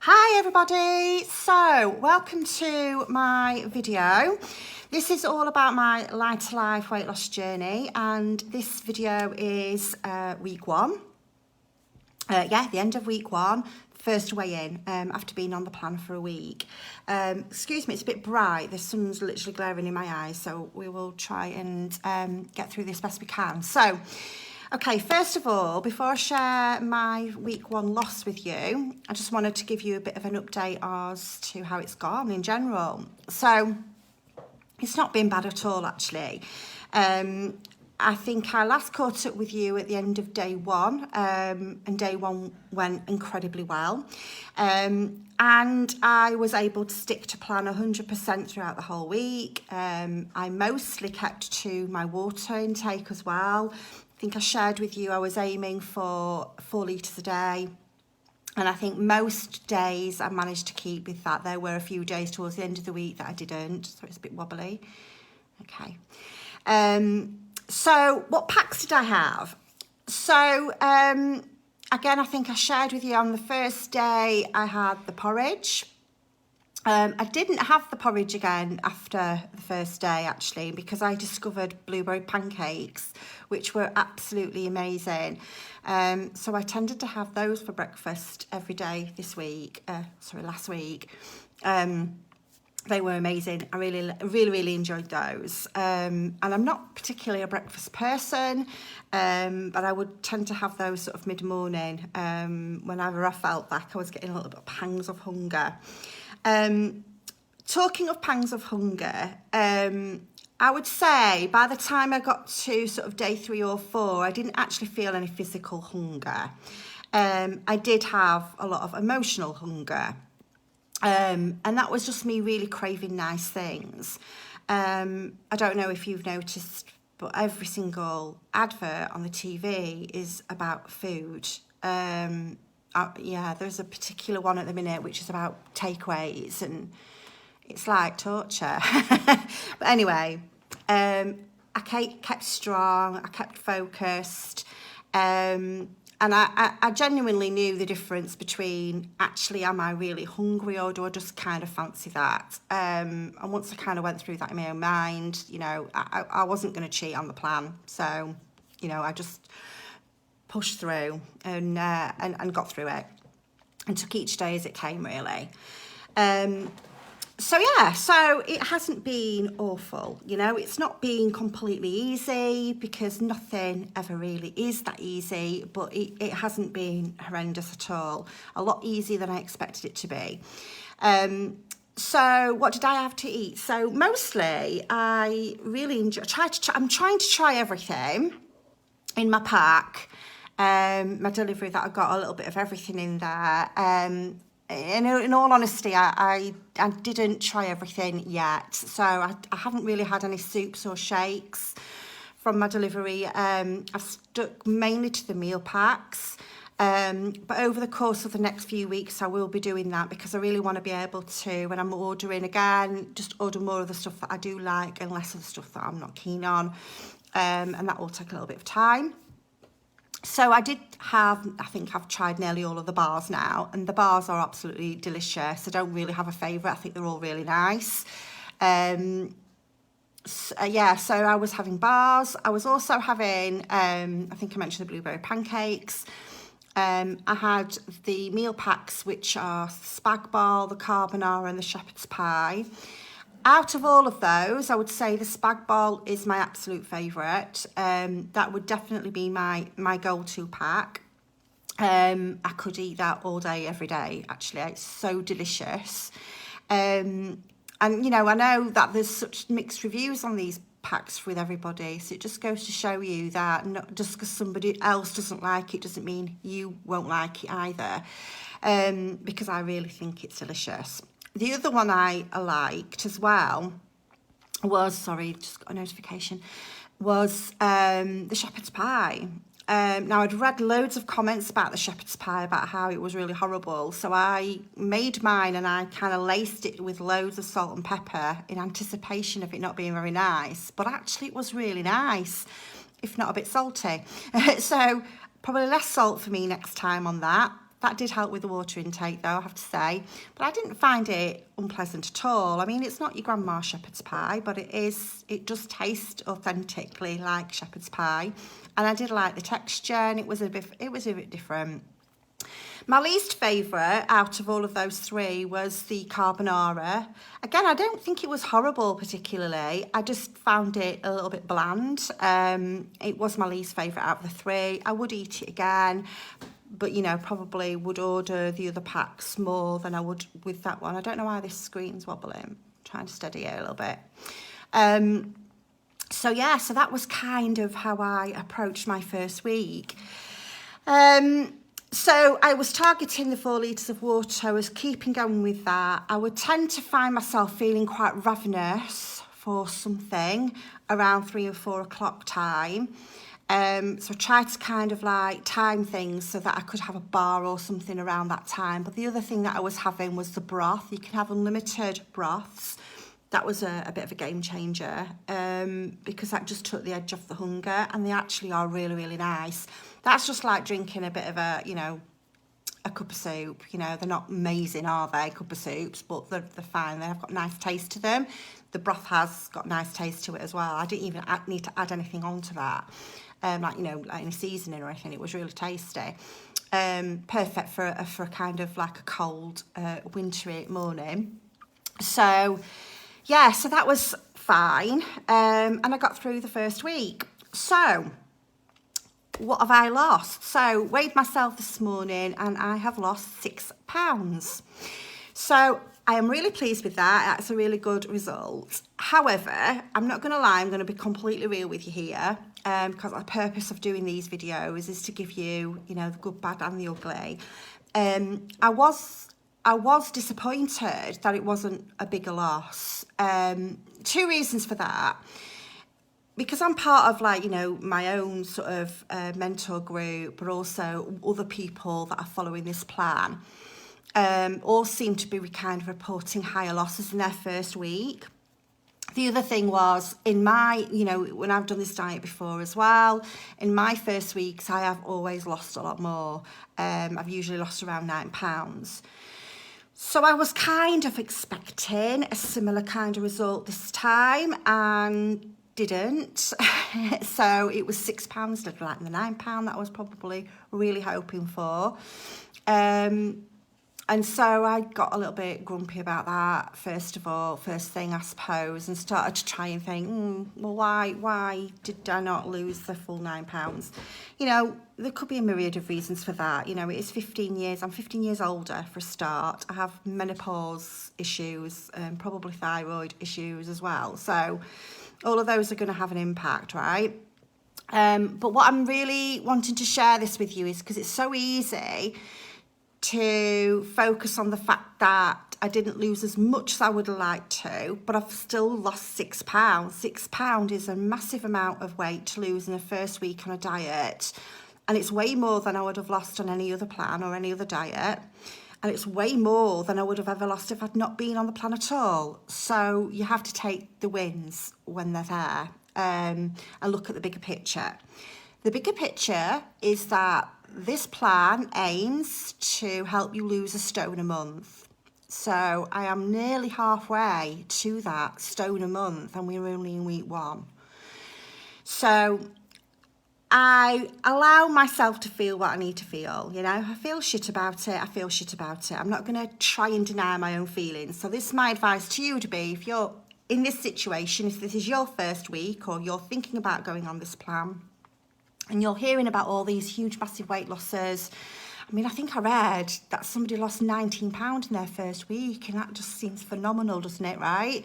Hi everybody, so welcome to my video. This is all about my lighter life weight loss journey, and this video is week one. The end of week one, first weigh in after being on the plan for a week. Excuse me, it's a bit bright, the sun's literally glaring in my eyes, so we will try and get through this best we can. So okay, first of all, before I share my week one loss with you, I just wanted to give you a bit of an update as to how it's gone in general. So it's not been bad at all, actually. I think I last caught up with you at the end of day one, and day one went incredibly well. And I was able to stick to plan 100% throughout the whole week. I mostly kept to my water intake as well. I think I shared with you I was aiming for 4 litres a day, and I think most days I managed to keep with that. There were a few days towards the end of the week that I didn't, so it's a bit wobbly. Okay. So what packs did I have? So again, I think I shared with you on the first day I had the porridge. I didn't have the porridge again after the first day, actually, because I discovered blueberry pancakes, which were absolutely amazing. So I tended to have those for breakfast every day this week, last week. They were amazing. I really enjoyed those. And I'm not particularly a breakfast person, but I would tend to have those sort of mid-morning whenever I felt like I was getting a little bit of pangs of hunger. Talking of pangs of hunger, I would say by the time I got to sort of day 3 or 4, I didn't actually feel any physical hunger. I did have a lot of emotional hunger. And that was just me really craving nice things. I don't know if you've noticed, but every single advert on the TV is about food. There's a particular one at the minute which is about takeaways, and it's like torture. But anyway, I kept strong, I kept focused, and I genuinely knew the difference between actually am I really hungry or do I just kind of fancy that. And once I kind of went through that in my own mind, you know, I wasn't going to cheat on the plan. So, you know, I just pushed through and got through it and took each day as it came, really. So it hasn't been awful, you know, it's not been completely easy because nothing ever really is that easy, but it hasn't been horrendous at all. A lot easier than I expected it to be. So what did I have to eat? So mostly I really enjoy, I'm trying to try everything in my pack. My delivery that I got a little bit of everything in there. In all honesty, I didn't try everything yet, so I haven't really had any soups or shakes from my delivery. I've stuck mainly to the meal packs, but over the course of the next few weeks I will be doing that because I really want to be able to, when I'm ordering again, just order more of the stuff that I do like and less of the stuff that I'm not keen on, and that will take a little bit of time. So I think I've tried nearly all of the bars now, and the bars are absolutely delicious. I don't really have a favourite. I think they're all really nice. So I was having bars. I was also having, I think I mentioned the blueberry pancakes. I had the meal packs, which are spag bol, the carbonara and the shepherd's pie. Out of all of those, I would say the spag bol is my absolute favourite. That would definitely be my go-to pack. I could eat that all day, every day, actually. It's so delicious. And, you know, I know that there's such mixed reviews on these packs with everybody. So it just goes to show you that not just because somebody else doesn't like it doesn't mean you won't like it either. Because I really think it's delicious. The other one I liked as well was, sorry, just got a notification, was the shepherd's pie. Now, I'd read loads of comments about the shepherd's pie, about how it was really horrible. So I made mine and I kind of laced it with loads of salt and pepper in anticipation of it not being very nice. But actually it was really nice, if not a bit salty. So probably less salt for me next time on that. That did help with the water intake though, I have to say. But I didn't find it unpleasant at all. I mean, it's not your grandma's shepherd's pie, but it does taste authentically like shepherd's pie. And I did like the texture, and it was a bit different. My least favourite out of all of those three was the carbonara. Again, I don't think it was horrible particularly. I just found it a little bit bland. It was my least favourite out of the three. I would eat it again, but, you know, probably would order the other packs more than I would with that one. I don't know why this screen's wobbling. I'm trying to steady it a little bit. So, yeah, so that was kind of how I approached my first week. So I was targeting the 4 litres of water. I was keeping going with that. I would tend to find myself feeling quite ravenous for something around 3 or 4 o'clock time. So I tried to kind of like time things so that I could have a bar or something around that time. But the other thing that I was having was the broth. You can have unlimited broths. That was a bit of a game changer because that just took the edge off the hunger, and they actually are really, really nice. That's just like drinking a bit of a, you know, a cup of soup. You know, they're not amazing, are they, cup of soups, but they're fine. They've got a nice taste to them. The broth has got a nice taste to it as well. I didn't even need to add anything onto that, like, you know, like any seasoning or anything. It was really tasty. Perfect for a kind of like a cold, wintry morning. So, yeah, so that was fine, and I got through the first week. So, what have I lost? So, weighed myself this morning, and I have lost 6 pounds. So, I am really pleased with that. That's a really good result. However, I'm not going to lie, I'm going to be completely real with you here, because the purpose of doing these videos is to give you, you know, the good, bad, and the ugly. I was disappointed that it wasn't a bigger loss. 2 reasons for that. Because I'm part of, like, you know, my own sort of mentor group, but also other people that are following this plan, all seem to be kind of reporting higher losses in their first week. The other thing was, in my, you know, when I've done this diet before as well, in my first weeks, I have always lost a lot more. I've usually lost around 9 pounds. So I was kind of expecting a similar kind of result this time, and didn't. So it was 6 pounds, little like the 9 pound that I was probably really hoping for. And so I got a little bit grumpy about that, first thing, I suppose, and started to try and think, well, why did I not lose the full 9 pounds? You know, there could be a myriad of reasons for that. You know, it is 15 years. I'm 15 years older for a start. I have menopause issues, probably thyroid issues as well. So all of those are going to have an impact, right? But what I'm really wanting to share this with you is because it's so easy to focus on the fact that I didn't lose as much as I would have liked to, but I've still lost 6 pounds. 6 pounds is a massive amount of weight to lose in the first week on a diet. And it's way more than I would have lost on any other plan or any other diet. And it's way more than I would have ever lost if I'd not been on the plan at all. So you have to take the wins when they're there, and look at the bigger picture. The bigger picture is that this plan aims to help you lose 1 stone a month. So I am nearly halfway to that stone a month, and we're only in week 1. So I allow myself to feel what I need to feel, you know. I feel shit about it, I'm not going to try and deny my own feelings. So this is my advice to you to be, if you're in this situation, if this is your first week or you're thinking about going on this plan, and you're hearing about all these huge, massive weight losses. I mean, I think I read that somebody lost 19 pounds in their first week, and that just seems phenomenal, doesn't it, right?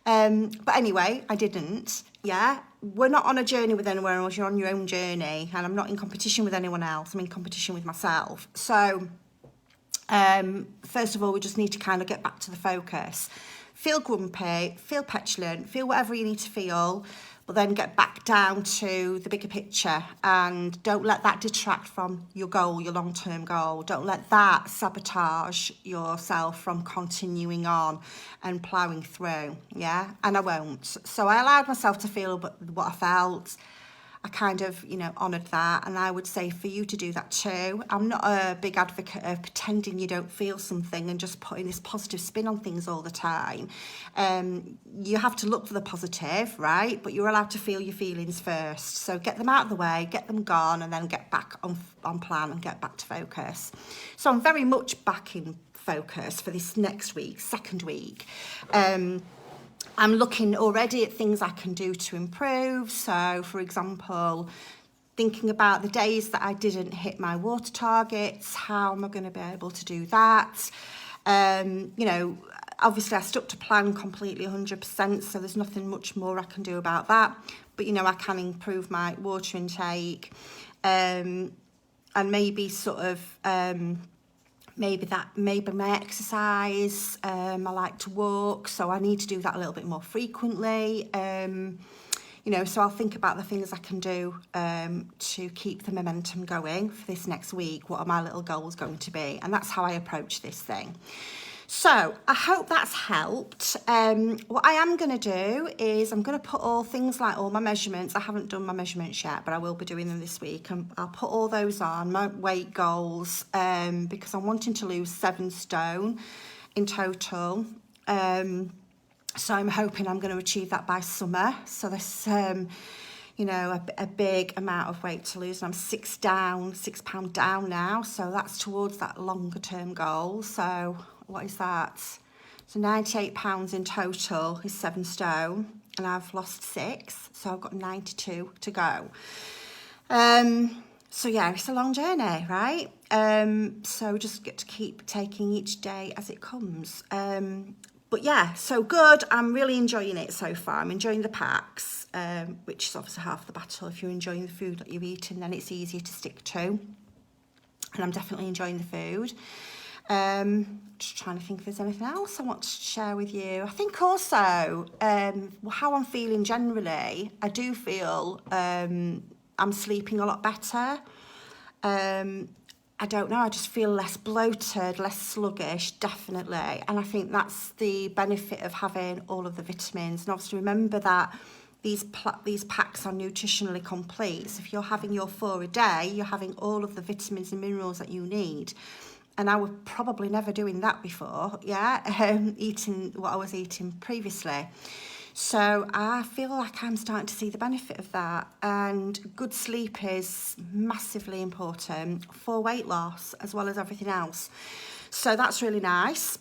But anyway, I didn't, yeah? We're not on a journey with anyone else, you're on your own journey, and I'm not in competition with anyone else, I'm in competition with myself. So, first of all, we just need to kind of get back to the focus. Feel grumpy, feel petulant, feel whatever you need to feel, but then get back down to the bigger picture, and don't let that detract from your goal, your long-term goal. Don't let that sabotage yourself from continuing on and ploughing through, yeah? And I won't. So I allowed myself to feel what I felt. I kind of, you know, honoured that, and I would say for you to do that too. I'm not a big advocate of pretending you don't feel something and just putting this positive spin on things all the time. You have to look for the positive, right? But you're allowed to feel your feelings first. So get them out of the way, get them gone, and then get back on plan and get back to focus. So I'm very much back in focus for this next week, second week. I'm looking already at things I can do to improve. So, for example, thinking about the days that I didn't hit my water targets, how am I going to be able to do that? You know, obviously I stuck to plan completely 100%, so there's nothing much more I can do about that. But, you know, I can improve my water intake, and maybe sort of... maybe my exercise. I like to walk, so I need to do that a little bit more frequently. You know, so I'll think about the things I can do to keep the momentum going for this next week. What are my little goals going to be? And that's how I approach this thing. So I hope that's helped. What I am going to do is I'm going to put all things like all my measurements. I haven't done my measurements yet, but I will be doing them this week. And I'll put all those on, my weight goals, because I'm wanting to lose 7 stone in total. So I'm hoping I'm going to achieve that by summer. So there's, you know, a big amount of weight to lose. And I'm 6 pound down now. So that's towards that longer term goal. So what is that? So 98 pounds in total is 7 stone, and I've lost 6, so I've got 92 to go. So yeah, it's a long journey, right? So just get to keep taking each day as it comes. But yeah, so good. I'm really enjoying it so far. I'm enjoying the packs, which is obviously half the battle. If you're enjoying the food that you're eating, then it's easier to stick to. And I'm definitely enjoying the food. Just trying to think if there's anything else I want to share with you. I think also how I'm feeling generally. I do feel I'm sleeping a lot better. I don't know, I just feel less bloated, less sluggish, definitely. And I think that's the benefit of having all of the vitamins. And obviously remember that these packs are nutritionally complete. So if you're having your 4 a day, you're having all of the vitamins and minerals that you need. And I was probably never doing that before, eating what I was eating previously. So I feel like I'm starting to see the benefit of that. And good sleep is massively important for weight loss as well as everything else. So that's really nice.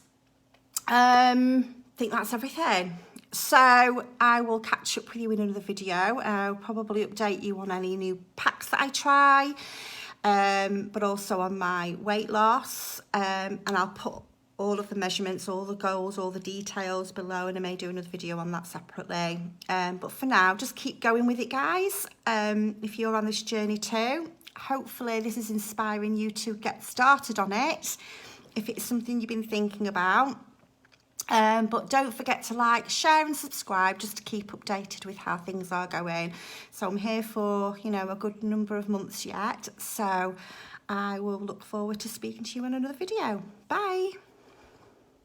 I think that's everything. So I will catch up with you in another video. I'll probably update you on any new packs that I try. But also on my weight loss, and I'll put all of the measurements, all the goals, all the details below, and I may do another video on that separately. But for now, just keep going with it, guys. If you're on this journey too, hopefully this is inspiring you to get started on it, if it's something you've been thinking about. But don't forget to like, share and subscribe just to keep updated with how things are going. So I'm here for, you know, a good number of months yet. So I will look forward to speaking to you in another video. Bye.